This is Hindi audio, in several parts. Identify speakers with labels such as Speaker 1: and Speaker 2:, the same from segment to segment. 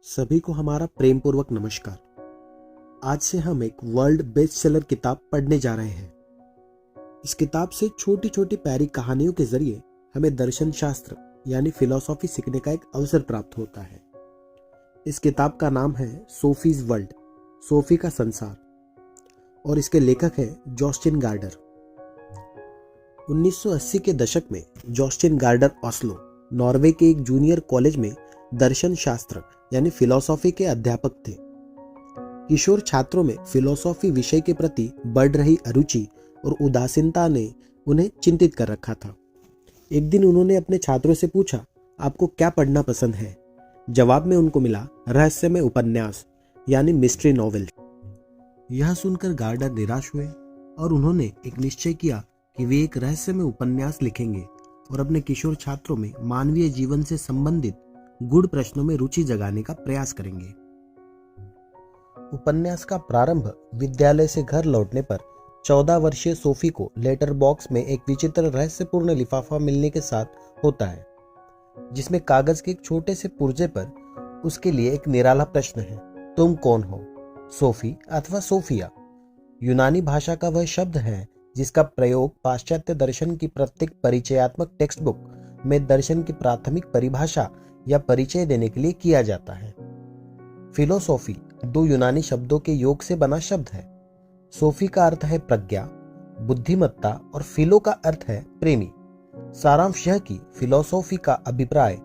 Speaker 1: सभी को हमारा प्रेम पूर्वक नमस्कार। आज से हम एक वर्ल्ड बेस्ट सेलर किताब पढ़ने जा रहे हैं। इस किताब से छोटी छोटी प्यारी कहानियों के जरिए हमें दर्शन शास्त्र यानी फिलॉसफी सीखने का एक अवसर प्राप्त होता है। इस किताब का नाम है सोफीज वर्ल्ड, सोफी का संसार, और इसके लेखक है जॉस्टिन गार्डर। 1980 के दशक में जॉस्टिन गार्डर ऑस्लो, नॉर्वे के एक जूनियर कॉलेज में दर्शन शास्त्र यानी फिलॉसफी के अध्यापक थे। किशोर छात्रों में फिलॉसफी विषय के प्रति बढ़ रही अरुचि और उदासीनता ने उन्हें चिंतित कर रखा था। एक दिन उन्होंने अपने छात्रों से पूछा, आपको क्या पढ़ना पसंद है? जवाब में उनको मिला, रहस्यमय उपन्यास यानी मिस्ट्री नॉवेल। यह सुनकर गार्डर निराश हुए और उन्होंने एक निश्चय किया कि वे एक रहस्यमय उपन्यास लिखेंगे और अपने किशोर छात्रों में मानवीय जीवन से संबंधित गूढ़ प्रश्नों में रुचि जगाने का प्रयास करेंगे। उपन्यास का प्रारंभ विद्यालय से घर लौटने पर 14 वर्षीय सोफी को लेटर बॉक्स में एक विचित्र रहस्यपूर्ण लिफाफा मिलने के साथ होता है, जिसमें कागज के एक छोटे से पुर्जे पर उसके लिए एक निराला प्रश्न है, तुम कौन हो, सोफी अथवा सोफिया? यूनानी भाषा का वह शब्द है जिसका प्रयोग पाश्चात्य दर्शन की प्रत्येक परिचयात्मक टेक्स्ट बुक में दर्शन की प्राथमिक परिभाषा या परिचय देने के लिए किया जाता है। फिलोसॉफी दो यूनानी शब्दों के योग से बना शब्द है। सोफी का अर्थ है प्रज्ञा, बुद्धिमत्ता, और फिलो का अर्थ है प्रेमी। सारांश यह कि फिलोसॉफी का अभिप्राय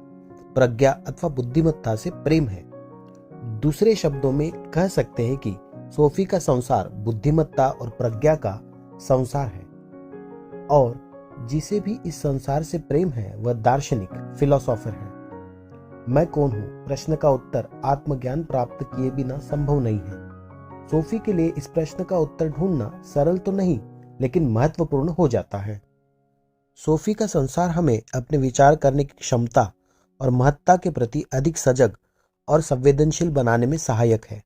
Speaker 1: प्रज्ञा अथवा बुद्धिमत्ता से प्रेम है। दूसरे शब्दों में कह सकते हैं कि सोफी का संसार बुद्धिमत्ता और प्रज्ञा का संसार है, और जिसे भी इस संसार से प्रेम है वह दार्शनिक फिलोसोफर है। मैं कौन हूं प्रश्न का उत्तर आत्मज्ञान प्राप्त किए बिना संभव नहीं है। सोफी के लिए इस प्रश्न का उत्तर ढूंढना सरल तो नहीं, लेकिन महत्वपूर्ण हो जाता है। सोफी का संसार हमें अपने विचार करने की क्षमता और महत्ता के प्रति अधिक सजग और संवेदनशील बनाने में सहायक है।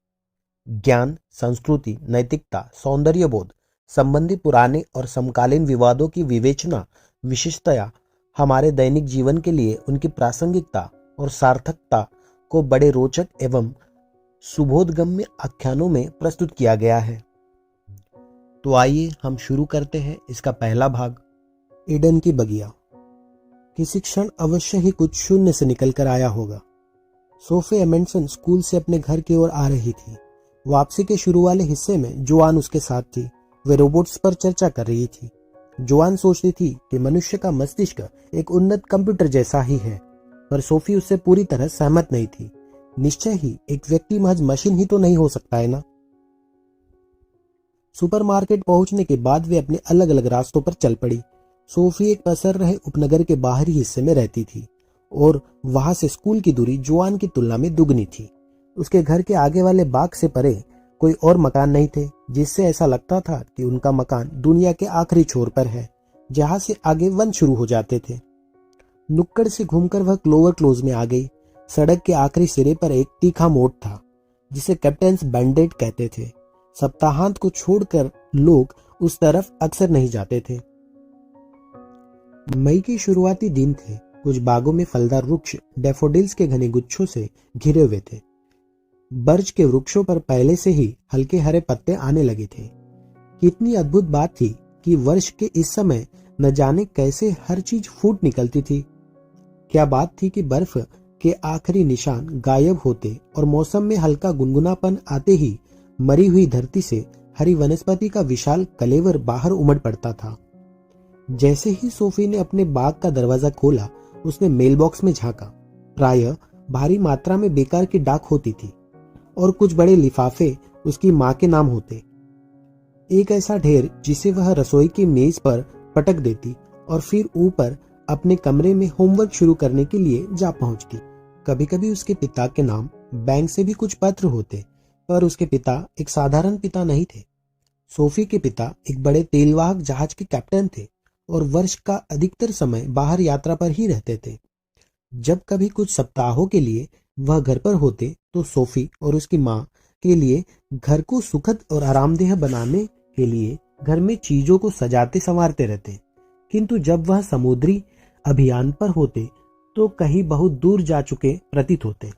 Speaker 1: ज्ञान, संस्कृति, नैतिकता, सौंदर्यबोध संबंधी पुराने और समकालीन विवादों की विवेचना विशिष्टया हमारे दैनिक जीवन के लिए उनकी प्रासंगिकता और सार्थकता को बड़े रोचक एवं सुबोधगम्य आख्यानों में प्रस्तुत किया गया है। तो आइए हम शुरू करते हैं इसका पहला भाग, ईडन की बगिया। किसी क्षण अवश्य ही कुछ शून्य से निकलकर आया होगा। सोफी एमेंडसन स्कूल से अपने घर की ओर आ रही थी। वापसी के शुरू वाले हिस्से में जोआन उसके साथ थी। वे रोबोट्स पर चर्चा कर रही थी। जोआन सोचती थी कि मनुष्य का मस्तिष्क एक उन्नत कंप्यूटर जैसा ही है, पर सोफी उससे पूरी तरह सहमत नहीं थी। निश्चय ही एक व्यक्ति महज मशीन ही तो नहीं हो सकता है ना। सुपरमार्केट पहुंचने के बाद वे अपने अलग अलग रास्तों पर चल पड़ी। सोफी एक पसर रहे उपनगर के बाहरी हिस्से में रहती थी और वहां से स्कूल की दूरी जोआन की तुलना में दुगनी थी। उसके घर के आगे वाले बाग से परे कोई और मकान नहीं थे, जिससे ऐसा लगता था कि उनका मकान दुनिया के आखिरी छोर पर है, जहां से आगे वन शुरू हो जाते थे। नुक्कड़ से घूमकर वह क्लोवर क्लोज में आ गई। सड़क के आखिरी सिरे पर एक तीखा मोड़ था, जिसे कैप्टन्स बैंडेड कहते थे। सप्ताहांत को छोड़कर लोग उस तरफ अक्सर नहीं जाते थे। मई के शुरुआती दिन थे। कुछ बागों में फलदार वृक्ष डैफोडिल्स के घने गुच्छों से घिरे हुए थे। बर्च के वृक्षों पर पहले से ही हल्के हरे पत्ते आने लगे थे। कितनी अद्भुत बात थी कि वर्ष के इस समय न जाने कैसे हर चीज फूट निकलती थी। क्या बात थी कि बर्फ के आखिरी निशान गायब होते और मौसम में हल्का गुनगुनापन आते ही मरी हुई धरती से हरी वनस्पति का विशाल कलेवर बाहर उमड़ पड़ता था। जैसे ही सोफी ने अपने बाग का दरवाजा खोला, उसने मेलबॉक्स में झांका। प्रायः भारी मात्रा में बेकार की डाक होती थी और कुछ बड़े लिफाफे उसकी मां के नाम होते। एक ऐसा ढेर जिसे वह रसोई की मेज पर पटक देती और फिर ऊपर अपने कमरे में होमवर्क शुरू करने के लिए जा पहुंचती। कभी कभी उसके पिता के नाम बैंक से भी कुछ पत्र होते, पर उसके पिता एक साधारण पिता नहीं थे। सोफी के पिता एक बड़े तेलवाहक जहाज के कैप्टन थे और वर्ष का अधिकतर समय बाहर यात्रा पर ही रहते थे। जब कभी कुछ सप्ताहों के लिए वह घर पर होते तो सोफी और उसकी माँ के लिए घर को सुखद और आरामदेह बनाने के लिए घर में चीजों को सजाते संवारते रहते। किंतु जब वह समुद्री अभियान पर होते तो कहीं बहुत दूर जा चुके प्रतीत होते।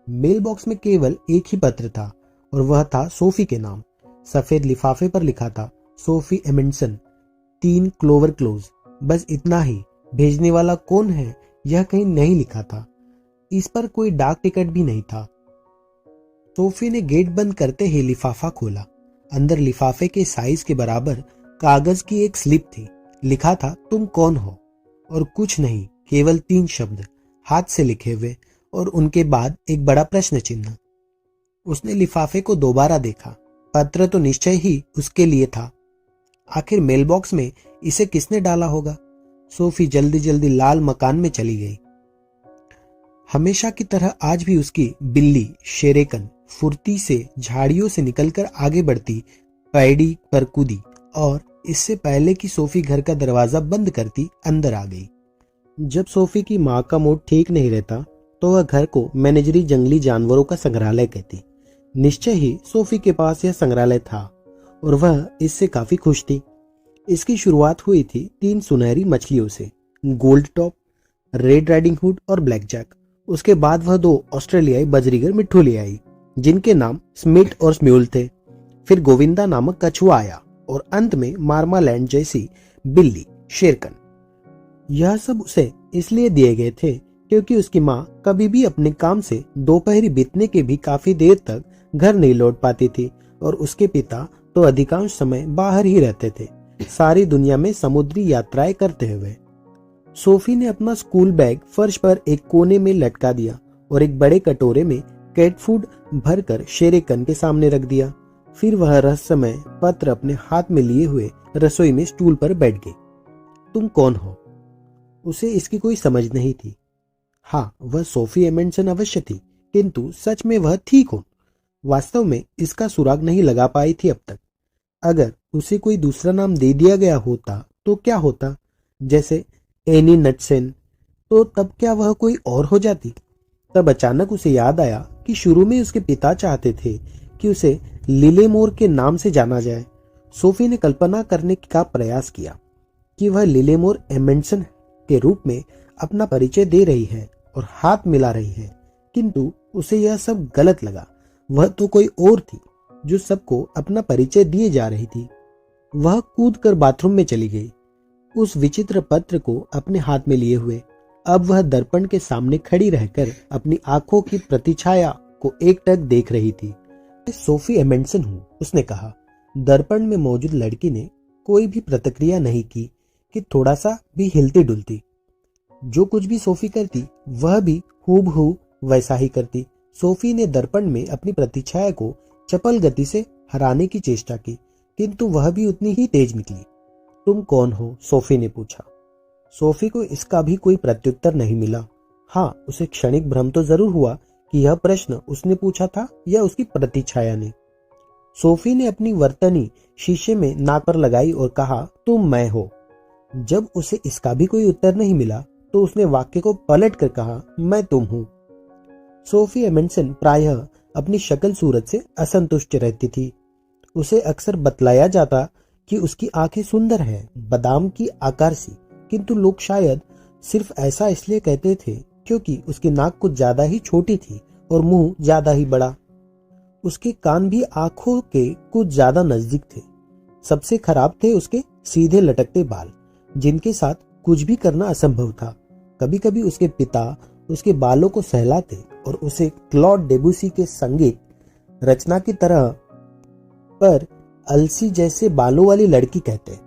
Speaker 1: मेल बॉक्स में केवल एक ही पत्र था और वह था सोफी के नाम। सफेद लिफाफे पर लिखा था सोफी एमेंडसन, 3 क्लोवर क्लोज। बस इतना ही। भेजने वाला कौन है यह कहीं नहीं लिखा था। इस पर कोई डाक टिकट भी नहीं था। सोफी ने गेट बंद करते ही लिफाफा खोला। अंदर लिफाफे के साइज के बराबर कागज की एक स्लिप थी। लिखा था तुम कौन हो, और कुछ नहीं, केवल 3 शब्द हाथ से लिखे हुए और उनके बाद एक बड़ा प्रश्न चिन्ह। उसने लिफाफे को दोबारा देखा। पत्र तो निश्चय ही उसके लिए था। आखिर मेलबॉक्स में इसे किसने डाला होगा। सोफी जल्दी जल्दी लाल मकान में चली गई। हमेशा की तरह आज भी उसकी बिल्ली शेरेकन फुर्ती से झाड़ियों से निकलकर आगे बढ़ती पैड़ी पर कूदी और इससे पहले कि सोफी घर का दरवाजा बंद करती अंदर आ गई। जब सोफी की माँ का मूड ठीक नहीं रहता तो वह घर को मैनेजरी जंगली जानवरों का संग्रहालय कहती। निश्चय ही सोफी के पास यह संग्रहालय था और वह इससे काफी खुश थी। इसकी शुरुआत हुई थी 3 सुनहरी मछलियों से, gold top, red riding hood और ब्लैक जैक। उसके बाद वह 2 ऑस्ट्रेलियाई बजरीगर मिट्ठू ले आई जिनके नाम स्मिथ और स्म्यूल थे। फिर गोविंदा नामक कछुआ आया और अंत में मार्मालैंड जैसी बिल्ली शेरकन। यह सब उसे इसलिए दिए गए थे क्योंकि उसकी माँ कभी भी अपने काम से दोपहरी बीतने के भी काफी देर तक घर नहीं लौट पाती थी और उसके पिता तो अधिकांश समय बाहर ही रहते थे, सारी दुनिया में समुद्री यात्राएं करते हुए। सोफी ने अपना स्कूल बैग फर्श पर एक कोने में लटका दिया और एक बड़े कटोरे में कैट फूड भरकर शेरेकन के सामने रख दिया। फिर वह रहस्यमय पत्र अपने हाथ में लिए हुए रसोई में स्टूल पर बैठ गई। तुम कौन हो? उसे इसकी कोई समझ नहीं थी। हाँ, वह सोफी एमेंडसन अवश्य थी, किंतु सच में वह थी कौन? वास्तव में इसका सुराग नहीं लगा पाई थी अब तक। अगर उसे कोई दूसरा नाम दे दिया गया होता तो क्या होता, जैसे एनी नटसेन, तो तब क्या वह कोई और हो जाती? तब अचानक उसे याद आया कि शुरू में उसके पिता चाहते थे कि उसे लिलेमोर के नाम से जाना जाए। सोफी ने कल्पना करने का प्रयास किया कि वह लिलेमोर एमेंडसन के रूप में अपना परिचय दे रही है और हाथ मिला रही है, किंतु उसे यह सब गलत लगा। वह तो कोई और थी जो सबको अपना परिचय दिए जा रही थी। वह कूदकर बाथरूम में चली गई, उस विचित्र पत्र को अपने हाथ में लिए हुए। अब वह दर्पण के सामने खड़ी रहकर अपनी आंखों की प्रतिछाया को एकटक देख रही थी। मैं सोफी एमेंडसन हूं, उसने कहा। दर्पण में मौजूद लड़की ने कोई भी प्रतिक्रिया नहीं की कि थोड़ा सा भी हिलती डुलती। जो कुछ भी सोफी करती वह भी हूबहू वैसा ही करती। सोफी ने दर्पण में अपनी प्रतिछाया को चपल गति से हराने की चेष्टा की, किंतु वह भी उतनी ही तेज निकली। तुम कौन हो? सोफी ने पूछा। सोफी को इसका भी कोई प्रत्युत्तर नहीं मिला। हाँ, उसे क्षणिक भ्रम तो जरूर हुआ कि यह प्रश्न उसने पूछा था या उसकी प्रतिछाया ने। सोफी ने अपनी वर्तनी शीशे में नाक पर लगाई और कहा, तुम मैं हो। जब उसे इसका भी कोई उत्तर नहीं मिला तो उसने वाक्य को पलट कर कहा, मैं तुम हूं। सोफी एमेंडसन प्रायः अपनी शक्ल सूरत से असंतुष्ट रहती थी। उसे अक्सर बतलाया जाता कि उसकी आंखें सुंदर हैं, बादाम की आकार सी, किंतु लोग शायद सिर्फ ऐसा इसलिए कहते थे क्योंकि उसकी नाक कुछ ज्यादा ही छोटी थी और मुंह ज्यादा ही बड़ा। उसके कान भी आंखों के कुछ ज्यादा नजदीक थे। सबसे खराब थे उसके सीधे लटकते बाल, जिनके साथ कुछ भी करना असंभव था। कभी कभी उसके पिता उसके बालों को सहलाते और उसे क्लॉड डेबुसी के संगीत रचना की तरह पर अलसी जैसे बालों वाली लड़की कहते।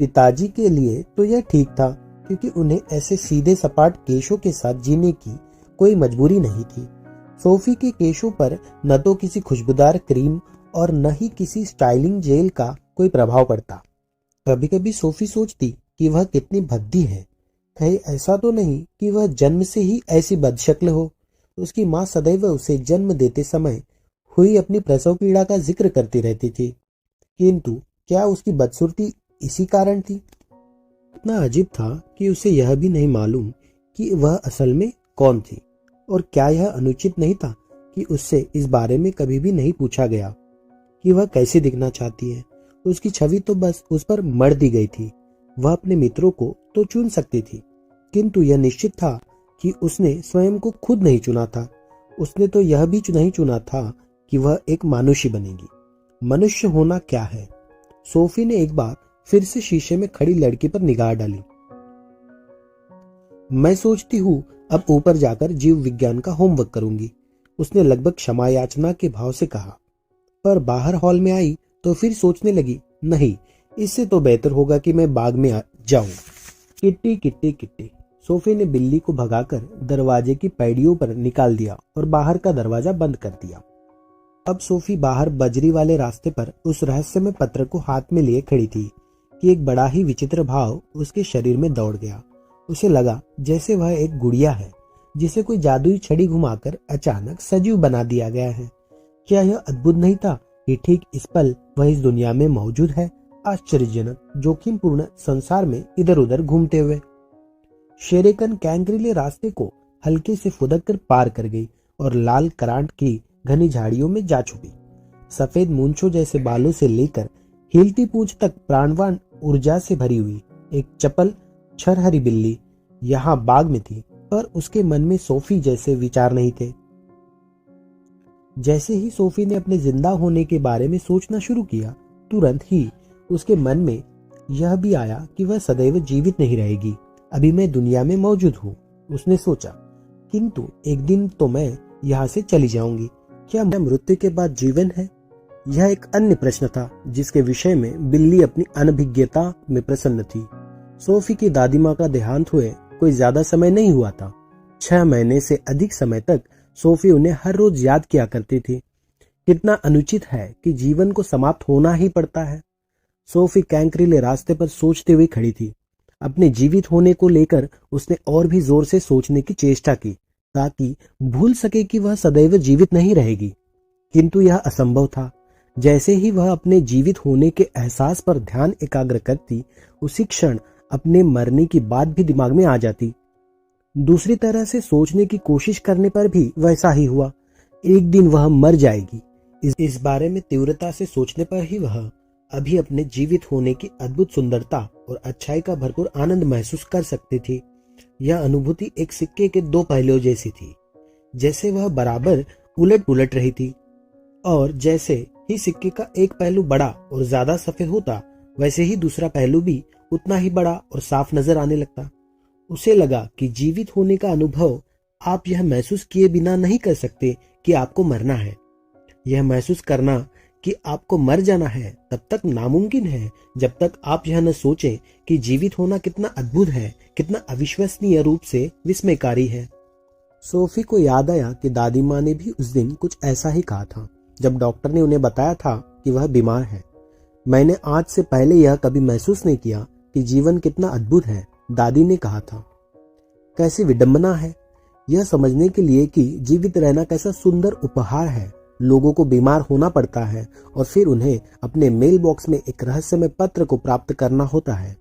Speaker 1: पिताजी के लिए तो यह ठीक था क्योंकि उन्हें ऐसे सीधे सपाट केशों के साथ जीने की कोई मजबूरी नहीं थी। सोफी के केशों पर न तो किसी खुशबूदार क्रीम और न ही किसी स्टाइलिंग जेल का कोई प्रभाव पड़ता। कभी कभी सोफी सोचती कि वह कितनी भद्दी है। कहीं ऐसा तो नहीं कि वह जन्म से ही ऐसी बदशक्ल हो। उसकी माँ सदैव उसे जन्म देते समय हुई अपनी प्रसव पीड़ा का जिक्र करती रहती थी, किंतु क्या उसकी बदसूरती इसी कारण थी? इतना अजीब था कि उसे यह भी नहीं मालूम कि वह असल में कौन थी, और क्या यह अनुचित नहीं था कि उससे इस बारे में कभी भी नहीं पूछा गया कि वह कैसे दिखना चाहती है। उसकी छवि तो बस उस पर मढ़ दी गई थी। वह अपने मित्रों को तो चुन सकती थी, किंतु यह निश्चित था कि उसने स्वयं को खुद नहीं चुना था। उसने तो यह भी नहीं चुना था कि वह एक मानुषी बनेगी। मनुष्य होना क्या है? सोफी ने एक बार फिर से शीशे में खड़ी लड़की पर निगाह डाली। मैं सोचती हूँ अब ऊपर जाकर जीव विज्ञान का होमवर्क करूंगी, उसने लगभग क्षमा याचना के भाव से कहा। पर बाहर हॉल में आई तो फिर सोचने लगी, नहीं, इससे तो बेहतर होगा कि मैं बाग में जाऊं। Kitty kitty kitty. सोफी ने बिल्ली को भगाकर दरवाजे की पैड़ियों पर निकाल दिया और बाहर का दरवाजा बंद कर दिया। अब सोफी बाहर बजरी वाले रास्ते पर उस रहस्यमय पत्र को हाथ में लिए खड़ी थी कि एक बड़ा ही विचित्र भाव उसके शरीर में दौड़ गया। उसे लगा जैसे वह एक गुड़िया है जिसे कोई जादुई छड़ी घुमाकर अचानक सजीव बना दिया गया है। क्या यह अद्भुत नहीं था कि ठीक इस पल वह इस दुनिया में मौजूद है, आश्चर्यजनक जोखिमपूर्ण संसार में इधर उधर घूमते हुए। शेरेकन कैंक्रिले रास्ते को हल्के से फुदक कर पार कर गई और लाल करांट की घनी झाड़ियों में जा छुपी। सफेद मूंछों जैसे बालों से लेकर हिलती पूंछ तक प्राणवान ऊर्जा से भरी हुई एक चपल छरहरी बिल्ली यहाँ बाग में थी, पर उसके मन में सोफी जैसे विचार नहीं थे। जैसे ही सोफी ने अपने जिंदा होने के बारे में सोचना शुरू किया, तुरंत ही उसके मन में यह भी आया कि वह सदैव जीवित नहीं रहेगी। अभी मैं दुनिया में मौजूद हूँ, उसने सोचा, किंतु एक दिन तो मैं यहाँ से चली जाऊंगी। क्या मृत्यु के बाद जीवन है? यह एक अन्य प्रश्न था जिसके विषय में बिल्ली अपनी अनभिज्ञता में प्रसन्न थी। सोफी की दादी माँ का देहांत हुए कोई ज्यादा समय नहीं हुआ था। 6 महीने से अधिक समय तक सोफी उन्हें हर रोज याद किया करती थी। कितना अनुचित है कि जीवन को समाप्त होना ही पड़ता है। सोफी कैंक्रिले रास्ते पर सोचते हुए खड़ी थी। अपने जीवित होने को लेकर उसने और भी जोर से सोचने की चेष्टा की ताकि भूल सके कि वह सदैव जीवित नहीं रहेगी, किंतु यह असंभव था। जैसे ही वह अपने जीवित होने के एहसास पर ध्यान एकाग्र करती, उसी क्षण अपने मरने की बात भी दिमाग में आ जाती। दूसरी तरह से सोचने की कोशिश करने पर भी वैसा ही हुआ। एक दिन वह मर जाएगी, इस बारे में तीव्रता से सोचने पर ही वह अभी अपने जीवित होने की अद्भुत सुंदरता और अच्छाई का भरपूर आनंद महसूस कर सकती थी। यह अनुभूति एक सिक्के के 2 पहलुओं जैसी थी, जैसे वह बराबर उलट पुलट रही थी, और जैसे ही सिक्के का एक पहलू बड़ा और ज्यादा सफेद होता, वैसे ही दूसरा पहलू भी उतना ही बड़ा और साफ नजर आने लगता। उसे लगा कि जीवित होने का अनुभव आप यह महसूस किए बिना नहीं कर सकते कि आपको मरना है। यह महसूस करना कि आपको मर जाना है तब तक नामुमकिन है जब तक आप यह न सोचें कि जीवित होना कितना अद्भुत है, कितना अविश्वसनीय रूप से विस्मयकारी है। सोफी को याद आया कि दादी माँ ने भी उस दिन कुछ ऐसा ही कहा था जब डॉक्टर ने उन्हें बताया था कि वह बीमार है। मैंने आज से पहले यह कभी महसूस नहीं किया कि जीवन कितना अद्भुत है, दादी ने कहा था। कैसी विडंबना है यह समझने के लिए कि जीवित रहना कैसा सुंदर उपहार है। लोगों को बीमार होना पड़ता है और फिर उन्हें अपने मेल बॉक्स में एक रहस्यमय पत्र को प्राप्त करना होता है।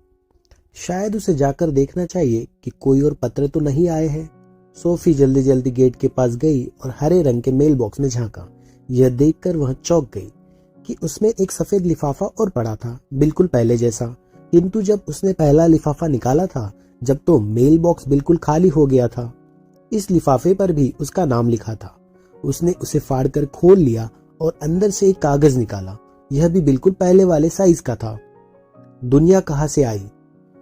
Speaker 1: शायद उसे जाकर देखना चाहिए कि कोई और पत्र तो नहीं आए हैं। सोफी जल्दी जल्दी गेट के पास गई और हरे रंग के मेल बॉक्स में झांका। यह देखकर वह चौंक गई कि उसमें एक सफेद लिफाफा और पड़ा था, बिल्कुल पहले जैसा। किंतु जब उसने पहला लिफाफा निकाला था, जब तो मेल बॉक्स बिल्कुल खाली हो गया था। इस लिफाफे पर भी उसका नाम लिखा था। उसने उसे फाड़कर खोल लिया और अंदर से एक कागज निकाला। यह भी बिल्कुल पहले वाले साइज का था। दुनिया कहाँ से आई?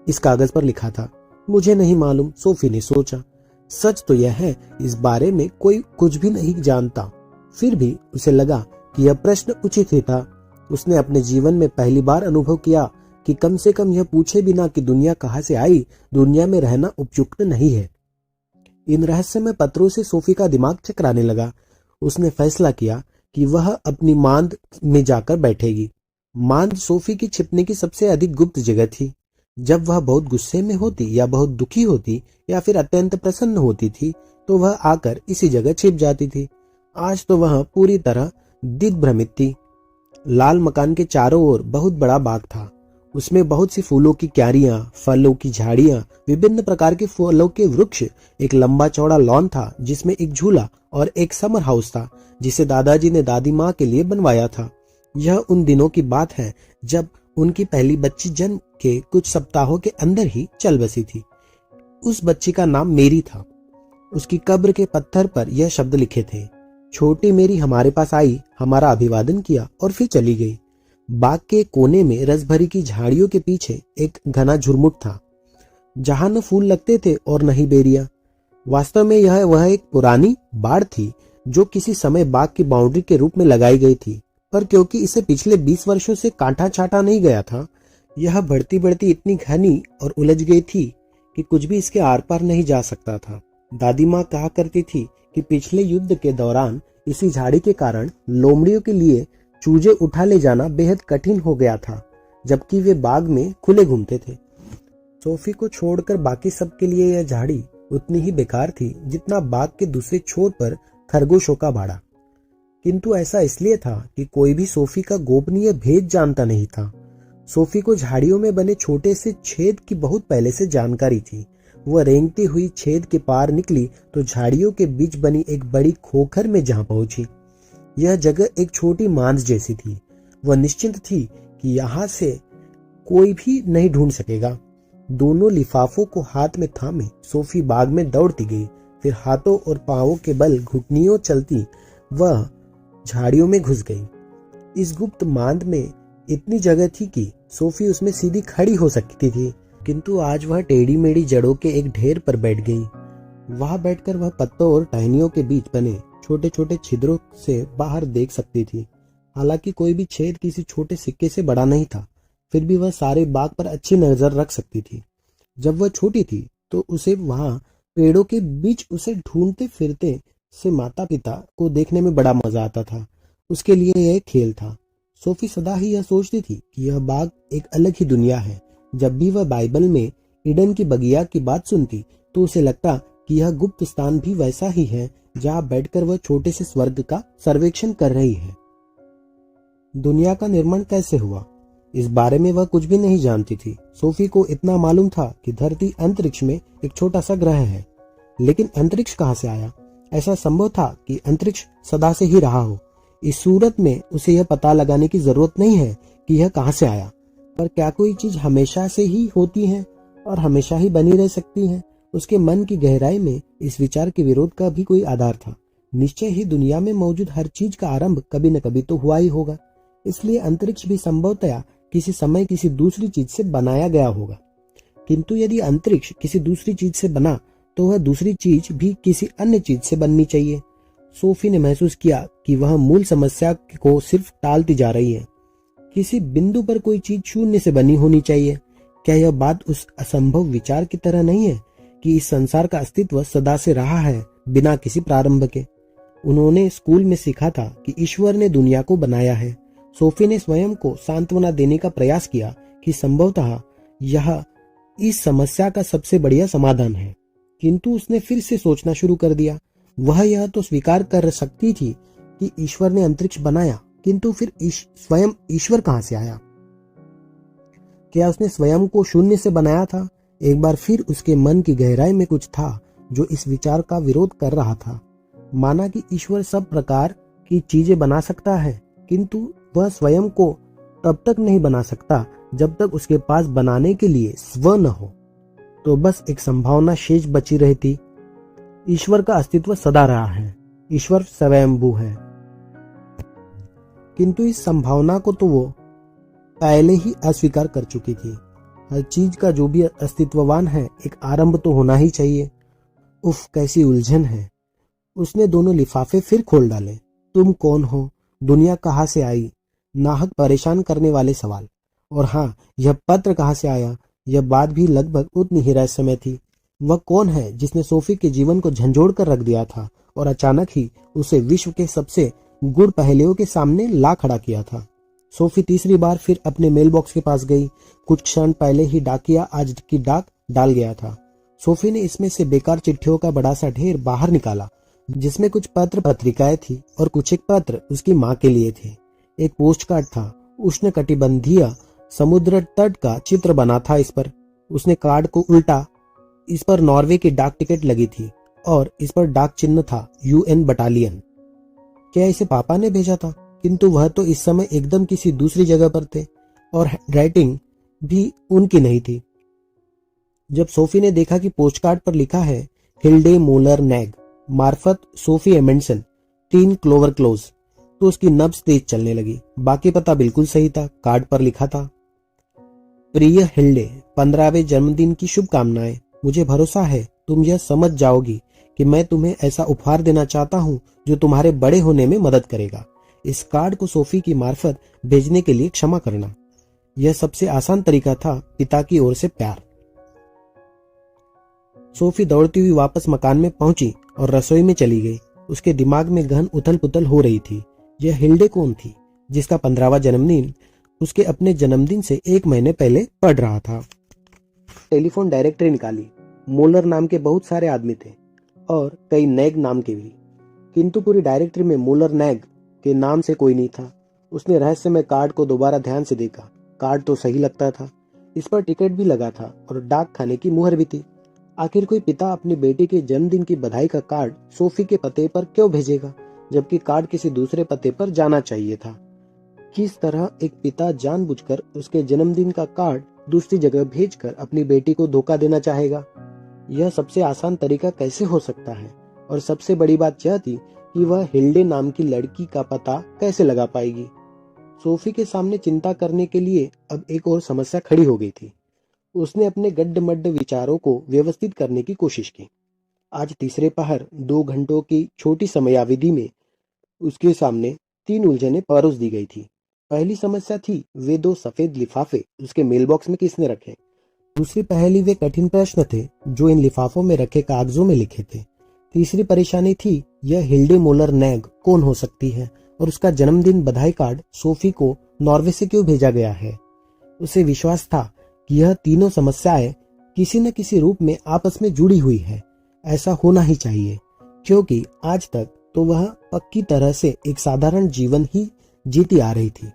Speaker 1: इस कागज पर लिखा था। मुझे नहीं मालूम, सोफी ने सोचा। सच तो यह है, इस बारे में कोई कुछ भी नहीं जानता। फिर भी उसे लगा कि यह प्रश्न उचित ही था। उसने अपने जीवन में पहली बार अनुभव किया कि कम से कम यह पूछे बिना कि दुनिया कहाँ से आई, दुनिया में रहना उपयुक्त नहीं है। इन रहस्यमय पत्रों से सोफी का दिमाग चकराने लगा। उसने फैसला किया कि वह अपनी मांद में जाकर बैठेगी। मांद सोफी की छिपने की सबसे अधिक गुप्त जगह थी। जब वह बहुत गुस्से में होती या बहुत दुखी होती या फिर अत्यंत प्रसन्न होती थी तो वह आकर इसी जगह छिप जाती थी। आज तो वह पूरी तरह दिग्भ्रमित थी। लाल मकान के चारों ओर बहुत बड़ा बाग था। उसमें बहुत सी फूलों की क्यारियां, फलों की झाड़ियां, विभिन्न प्रकार के फलों के वृक्ष, एक लंबा चौड़ा लॉन था जिसमें एक झूला और एक समर हाउस था जिसे दादाजी ने दादी माँ के लिए बनवाया था। यह उन दिनों की बात है जब उनकी पहली बच्ची जन्म के कुछ सप्ताहों के अंदर ही चल बसी थी। उस बच्ची का नाम मेरी था। उसकी कब्र के पत्थर पर यह शब्द लिखे थे, छोटी मेरी हमारे पास आई, हमारा अभिवादन किया और फिर चली गई। बाग के कोने में रस भरी की झाड़ियों के पीछे एक घना झुरमुट था, जहां न फूल लगते थे और न ही बेरिया। वास्तव में वह एक पुरानी बाड़ थी जो किसी समय बाग की बाउंड्री के रूप में लगाई गई थी, पर क्योंकि इसे पिछले 20 वर्षों से काटा छाटा नहीं गया था, यह बढ़ती बढ़ती इतनी घनी और उलझ गई थी कि कुछ भी इसके आर पार नहीं जा सकता था। दादी माँ कहा करती थी कि पिछले युद्ध के दौरान इसी झाड़ी के कारण लोमड़ियों के लिए चूजे उठा ले जाना बेहद कठिन हो गया था, जबकि वे बाग में खुले घूमते थे। सोफी को छोड़कर बाकी सबके लिए यह झाड़ी उतनी ही बेकार थी जितना बाग के दूसरे छोर पर खरगोशों का बाड़ा। किंतु ऐसा इसलिए था कि कोई भी सोफी का गोपनीय भेद जानता नहीं था। सोफी को झाड़ियों में बने छोटे से छेद की बहुत पहले से जानकारी थी। वह रेंगती हुई छेद के पार निकली तो झाड़ियों के बीच बनी एक बड़ी खोखर में जहां पहुंची। यह जगह एक छोटी मांद जैसी थी। वह निश्चिंत थी कि यहां से कोई भी नहीं ढूंढ सकेगा। दोनों लिफाफों को हाथ में थामे सोफी बाग में दौड़ती गई। फिर हाथों और पांवों के बल घुटनियों चलती वह झाड़ियों में घुस गई। इस गुप्त मांद में इतनी जगह थी कि सोफी उसमें सीधी खड़ी हो सकती थी, किंतु आज वह टेढ़ी मेढ़ी जड़ों के एक ढेर पर बैठ गई। वहां बैठकर वह पत्तों और टहनियों के बीच बने छोटे छोटे छिद्रों से बाहर देख सकती थी। हालांकि कोई भी छेद किसी छोटे सिक्के से बड़ा नहीं था, फिर भी वह सारे बाग पर अच्छी नजर रख सकती थी। जब वह छोटी थी तो उसे वहां पेड़ों के बीच उसे ढूंढते फिरते से माता पिता को देखने में बड़ा मजा आता था। उसके लिए यह एक खेल था। सोफी सदा ही यह सोचती थी कि यह बाग एक अलग ही दुनिया है। जब भी वह बाइबल में ईडन की बगिया की बात सुनती तो उसे लगता कि यह गुप्त स्थान भी वैसा ही है जहां बैठकर वह छोटे से स्वर्ग का सर्वेक्षण कर रही है। दुनिया का निर्माण कैसे हुआ, इस बारे में वह कुछ भी नहीं जानती थी। सोफी को इतना मालूम था कि धरती अंतरिक्ष में एक छोटा सा ग्रह है, लेकिन अंतरिक्ष कहां से आया? ऐसा संभव था कि अंतरिक्ष सदा से ही रहा हो। इस सूरत में उसे यह पता लगाने की जरूरत नहीं है कि यह कहां से आया। पर क्या कोई चीज हमेशा से ही होती है और हमेशा ही बनी रह सकती है? उसके मन की गहराई में इस विचार के विरोध का भी कोई आधार था। निश्चय ही दुनिया में मौजूद हर चीज का आरंभ कभी न कभी तो हुआ ही होगा। इसलिए अंतरिक्ष भी संभवतया किसी समय किसी दूसरी चीज से बनाया गया होगा। किंतु यदि अंतरिक्ष किसी दूसरी चीज से बना तो वह दूसरी चीज भी किसी अन्य चीज से बननी चाहिए। सोफी ने महसूस किया कि वह मूल समस्या को सिर्फ टालती जा रही है। किसी बिंदु पर कोई चीज शून्य से बनी होनी चाहिए। क्या यह बात उस असंभव विचार की तरह नहीं है कि इस संसार का अस्तित्व सदा से रहा है बिना किसी प्रारंभ के? उन्होंने स्कूल में सीखा था कि ईश्वर ने दुनिया को बनाया है। सोफी ने स्वयं को सांत्वना देने का प्रयास किया कि संभवतः यह इस समस्या का सबसे बढ़िया समाधान है, किंतु उसने फिर से सोचना शुरू कर दिया। वह यह तो स्वीकार कर सकती थी कि ईश्वर ने अंतरिक्ष बनाया, किंतु फिर स्वयं ईश्वर कहां से आया? क्या उसने स्वयं को शून्य से बनाया था? एक बार फिर उसके मन की गहराई में कुछ था जो इस विचार का विरोध कर रहा था। माना कि ईश्वर सब प्रकार की चीजें बना सकता है, किंतु वह स्वयं को तब तक नहीं बना सकता जब तक उसके पास बनाने के लिए स्व न हो। तो बस एक संभावना शेष बची रहती। ईश्वर का अस्तित्व सदा रहा है, ईश्वर स्वयंभू है। किंतु इस संभावना को तो वो पहले ही अस्वीकार कर चुकी थी। हर चीज का जो भी अस्तित्ववान है एक आरंभ तो होना ही चाहिए। उफ, कैसी उलझन है। उसने दोनों लिफाफे फिर खोल डाले। तुम कौन हो? दुनिया कहाँ से आई? नाहक परेशान करने वाले सवाल। और हाँ, यह पत्र कहाँ से आया? यह बात भी लगभग उतनी ही रहस्यमय थी। वह कौन है जिसने सोफी के जीवन को झंझोड़ कर रख दिया था और अचानक ही उसे विश्व के सबसे गुड़ पहेलियों के सामने ला खड़ा किया था? सोफी तीसरी बार फिर अपने मेल बॉक्स के पास गई। कुछ क्षण पहले ही डाकिया आज की डाक डाल गया था। सोफी ने इसमें से बेकार चिट्ठियों का बड़ा सा ढेर बाहर निकाला, जिसमें कुछ पत्र पत्रिकाएं थी और कुछ एक पत्र उसकी माँ के लिए थे। एक पोस्ट कार्ड था। उष्णकटिबंधीय समुद्र तट का चित्र बना था इस पर। उसने कार्ड को उल्टा। इस पर नॉर्वे की डाक टिकट लगी थी और इस पर डाक चिन्ह था UN बटालियन। क्या इसे पापा ने भेजा था? किंतु वह तो इस समय एकदम किसी दूसरी जगह पर थे और राइटिंग भी उनकी नहीं थी। जब सोफी ने देखा कि पोस्टकार्ड पर लिखा है हिल्डे मोलर नैग मार्फत सोफी एमेंडसन 3 क्लोवर क्लोज, तो उसकी नब्ज तेज चलने लगी। बाकी पता बिल्कुल सही था, कार्ड पर लिखा था, प्रिय हिल्डे, 15वें जन्मदिन की शुभकामनाएं। मुझे भरोसा है तुम यह समझ जाओगी कि मैं तुम्हें ऐसा उपहार देना चाहता हूं जो तुम्हारे बड़े होने में मदद करेगा। इस कार्ड को सोफी की मार्फत भेजने के लिए क्षमा करना। यह सबसे आसान तरीका था पिता की ओर से प्यार। सोफी दौड़ती हुई वापस मकान में पहुंची और रसोई में चली गई। उसके दिमाग में गहन उथल पुथल हो रही थी। यह हिल्डे कौन थी जिसका 15वां जन्मदिन उसके अपने जन्मदिन से 1 महीने पहले पड़ रहा था। टेलीफोन डायरेक्टरी निकाली। मोलर नाम के बहुत सारे आदमी थे और कई नैग नाम के भी, किंतु पूरी डायरेक्टरी में मोलर नैग के नाम से कोई नहीं था। उसने रहस्यमय कार्ड को दोबारा ध्यान से देखा। कार्ड तो सही लगता था, इस पर टिकट भी लगा था और डाक खाने की मुहर भी थी। आखिर कोई पिता अपनी बेटी के जन्मदिन की बधाई का कार्ड सोफी के पते पर क्यों भेजेगा, जबकि कार्ड किसी दूसरे पते पर जाना चाहिए था। किस तरह एक पिता जानबूझकर उसके जन्मदिन का कार्ड दूसरी जगह भेजकर अपनी बेटी को धोखा देना चाहेगा? यह सबसे आसान तरीका कैसे हो सकता है? और सबसे बड़ी बात यह थी कि वह हिल्डे नाम की लड़की का पता कैसे लगा पाएगी। सोफी के सामने चिंता करने के लिए अब एक और समस्या खड़ी हो गई थी। उसने अपने गड्ढमड्ढ विचारों को व्यवस्थित करने की कोशिश की। आज तीसरे पहर 2 घंटों की छोटी समयावधि में उसके सामने 3 उलझनें परोस दी गई थी। पहली समस्या थी, वे 2 सफेद लिफाफे उसके मेल बॉक्स में किसने रखे। दूसरी पहेली, वे कठिन प्रश्न थे जो इन लिफाफों में रखे कागजों में लिखे थे। तीसरी परेशानी थी, यह हिल्डे मोलर नैग कौन हो सकती है और उसका जन्मदिन बधाई कार्ड सोफी को नॉर्वे से क्यों भेजा गया है। उसे विश्वास था कि यह तीनों समस्याएं किसी न किसी रूप में आपस में जुड़ी हुई है। ऐसा होना ही चाहिए, क्योंकि आज तक तो वह पक्की तरह से एक साधारण जीवन ही जीती आ रही थी।